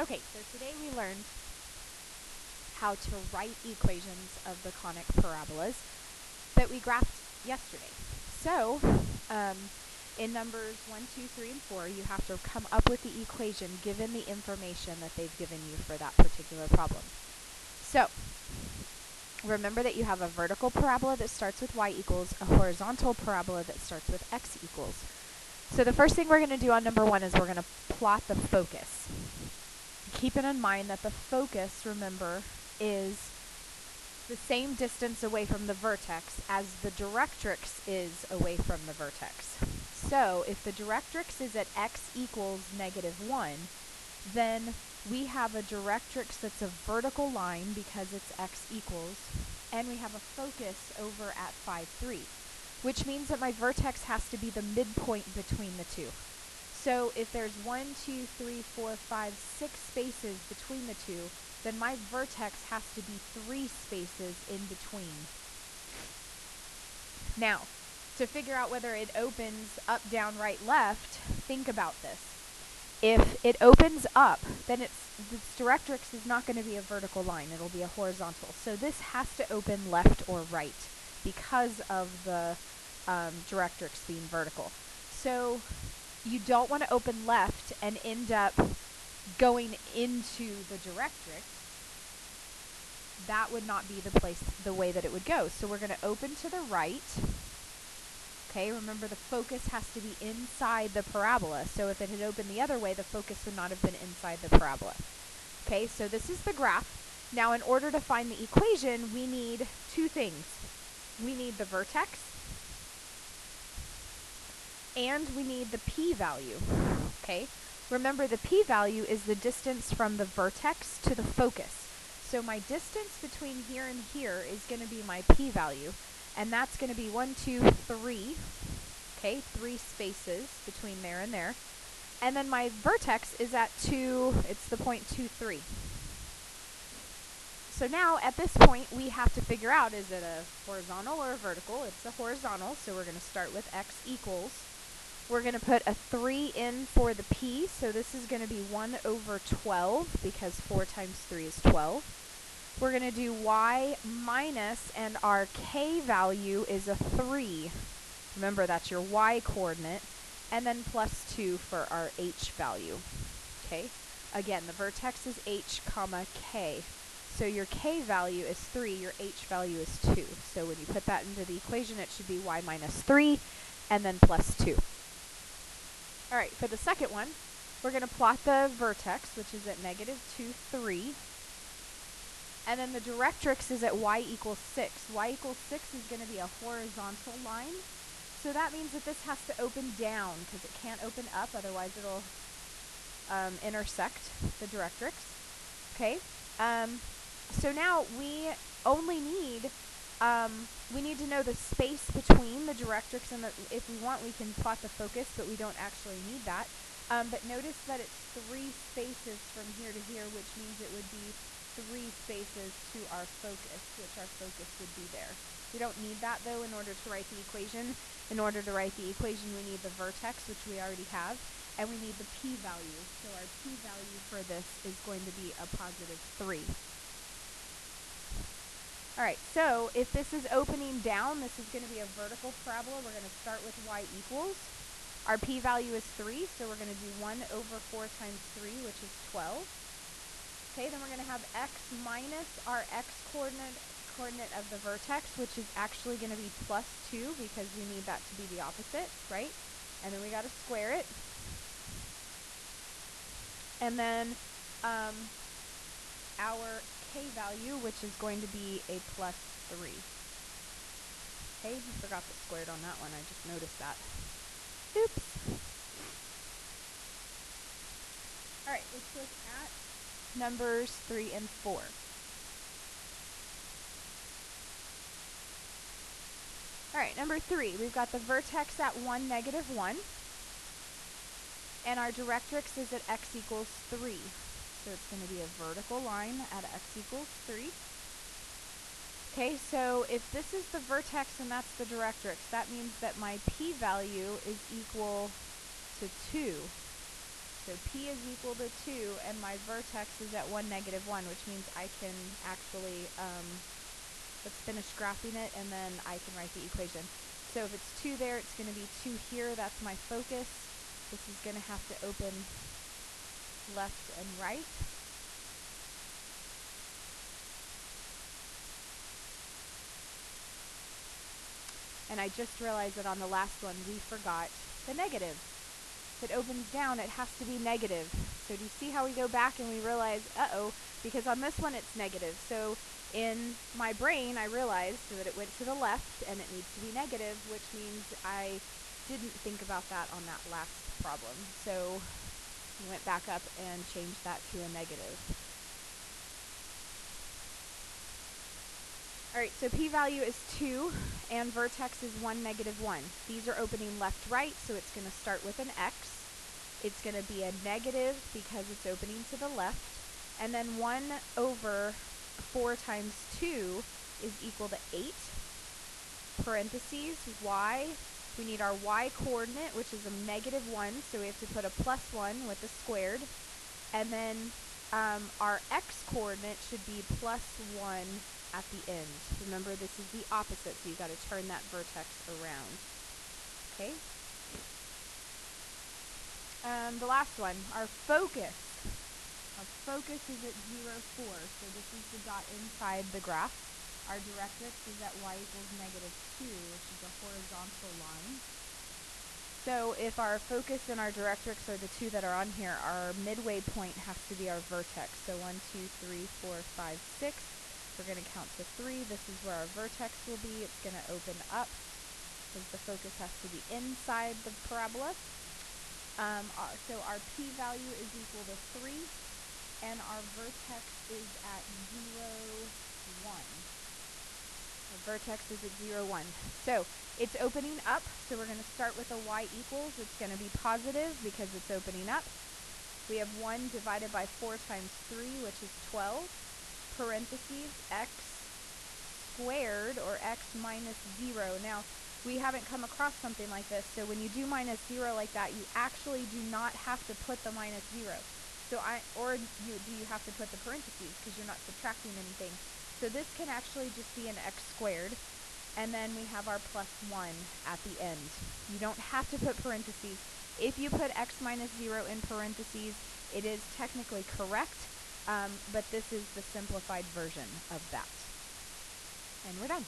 Okay, so today we learned how to write equations of the conic parabolas that we graphed yesterday. So, in numbers 1, 2, 3, and 4, you have to come up with the equation given the information that they've given you for that particular problem. So, remember that you have a vertical parabola that starts with y equals, a horizontal parabola that starts with x equals. So the first thing we're going to do on number 1 is we're going to plot the focus. Keeping in mind that the focus, remember, is the same distance away from the vertex as the directrix is away from the vertex. So if the directrix is at x equals -1, then we have a directrix that's a vertical line because it's x equals, and we have a focus over at 5, 3, which means that my vertex has to be the midpoint between the two. So if there's 1, 2, 3, 4, 5, 6 spaces between the two, then my vertex has to be 3 spaces in between. Now, to figure out whether it opens up, down, right, left, think about this. If it opens up, then its directrix is not going to be a vertical line. It'll be a horizontal. So this has to open left or right because of the directrix being vertical. So you don't want to open left and end up going into the directrix. That would not be the way that it would go. So we're going to open to the right. Okay, remember the focus has to be inside the parabola. So if it had opened the other way, the focus would not have been inside the parabola. Okay, so this is the graph. Now in order to find the equation, we need two things. We need the vertex, and we need the p-value. Okay, remember the p-value is the distance from the vertex to the focus. So my distance between here and here is going to be my p-value, and that's going to be 1, 2, 3. Okay, 3 spaces between there and there. And then my vertex is at 2, it's the point 2, 3. So now at this point we have to figure out, is it a horizontal or a vertical? It's a horizontal, so we're going to start with x equals. We're going to put a 3 in for the p, so this is going to be 1 over 12 because 4 times 3 is 12. We're going to do y minus, and our k value is a 3. Remember, that's your y coordinate. And then plus 2 for our h value. Okay? Again, the vertex is h, comma, k. So your k value is 3, your h value is 2. So when you put that into the equation, it should be y minus 3, and then plus 2. All right, for the second one, we're going to plot the vertex, which is at -2, 3. And then the directrix is at y equals 6. Y equals 6 is going to be a horizontal line. So that means that this has to open down because it can't open up, otherwise it'll intersect the directrix. Okay. So now we only need to know the space between the directrix and if we want, we can plot the focus, but we don't actually need that. But notice that it's 3 spaces from here to here, which means it would be 3 spaces to our focus, which our focus would be there. We don't need that, though, in order to write the equation. In order to write the equation, we need the vertex, which we already have, and we need the p-value. So our p-value for this is going to be a +3. All right, so if this is opening down, this is going to be a vertical parabola. We're going to start with y equals. Our p-value is 3, so we're going to do 1 over 4 times 3, which is 12. Okay, then we're going to have x minus our x coordinate of the vertex, which is actually going to be +2 because we need that to be the opposite, right? And then we got to square it. And then our k value, which is going to be a +3. Okay, I forgot the squared on that one. I just noticed that. Oops. All right, let's look at numbers 3 and 4. All right, number 3, we've got the vertex at 1, -1, and our directrix is at x equals 3. So it's going to be a vertical line at x equals 3. Okay, so if this is the vertex and that's the directrix, that means that my p-value is equal to 2. So P is equal to 2, and my vertex is at 1, negative 1, which means I can actually, let's finish graphing it, and then I can write the equation. So if it's 2 there, it's going to be 2 here. That's my focus. This is going to have to open left and right. And I just realized that on the last one, we forgot the negative. If it opens down, it has to be negative. So do you see how we go back and we realize, uh-oh, because on this one it's negative. So in my brain, I realized that it went to the left and it needs to be negative, which means I didn't think about that on that last problem. So we went back up and changed that to a negative. Alright, so p-value is 2, and vertex is 1, negative 1. These are opening left-right, so it's going to start with an x. It's going to be a negative because it's opening to the left. And then 1 over 4 times 2 is equal to 8. Parentheses, y. We need our y coordinate, which is a negative 1, so we have to put a plus 1 with the squared. And then our x coordinate should be plus 1 at the end. Remember, this is the opposite, so you've got to turn that vertex around. Okay? The last one, our focus. Our focus is at 0, 4, so this is the dot inside the graph. Our directrix is at y equals negative 2, which is a horizontal line. So if our focus and our directrix are the two that are on here, our midway point has to be our vertex. So 1, 2, 3, 4, 5, 6. We're going to count to 3. This is where our vertex will be. It's going to open up because the focus has to be inside the parabola. So our p-value is equal to 3, and our vertex is at 0, 1. Our vertex is at 0, 1. So it's opening up, so we're going to start with a y equals. It's going to be positive because it's opening up. We have 1 divided by 4 times 3, which is 12. Parentheses, x squared, or x minus 0. Now, we haven't come across something like this, so when you do minus 0 like that, you actually do not have to put the minus 0. So do you have to put the parentheses because you're not subtracting anything. So this can actually just be an x squared, and then we have our plus 1 at the end. You don't have to put parentheses. If you put x minus 0 in parentheses, it is technically correct, but this is the simplified version of that. And we're done.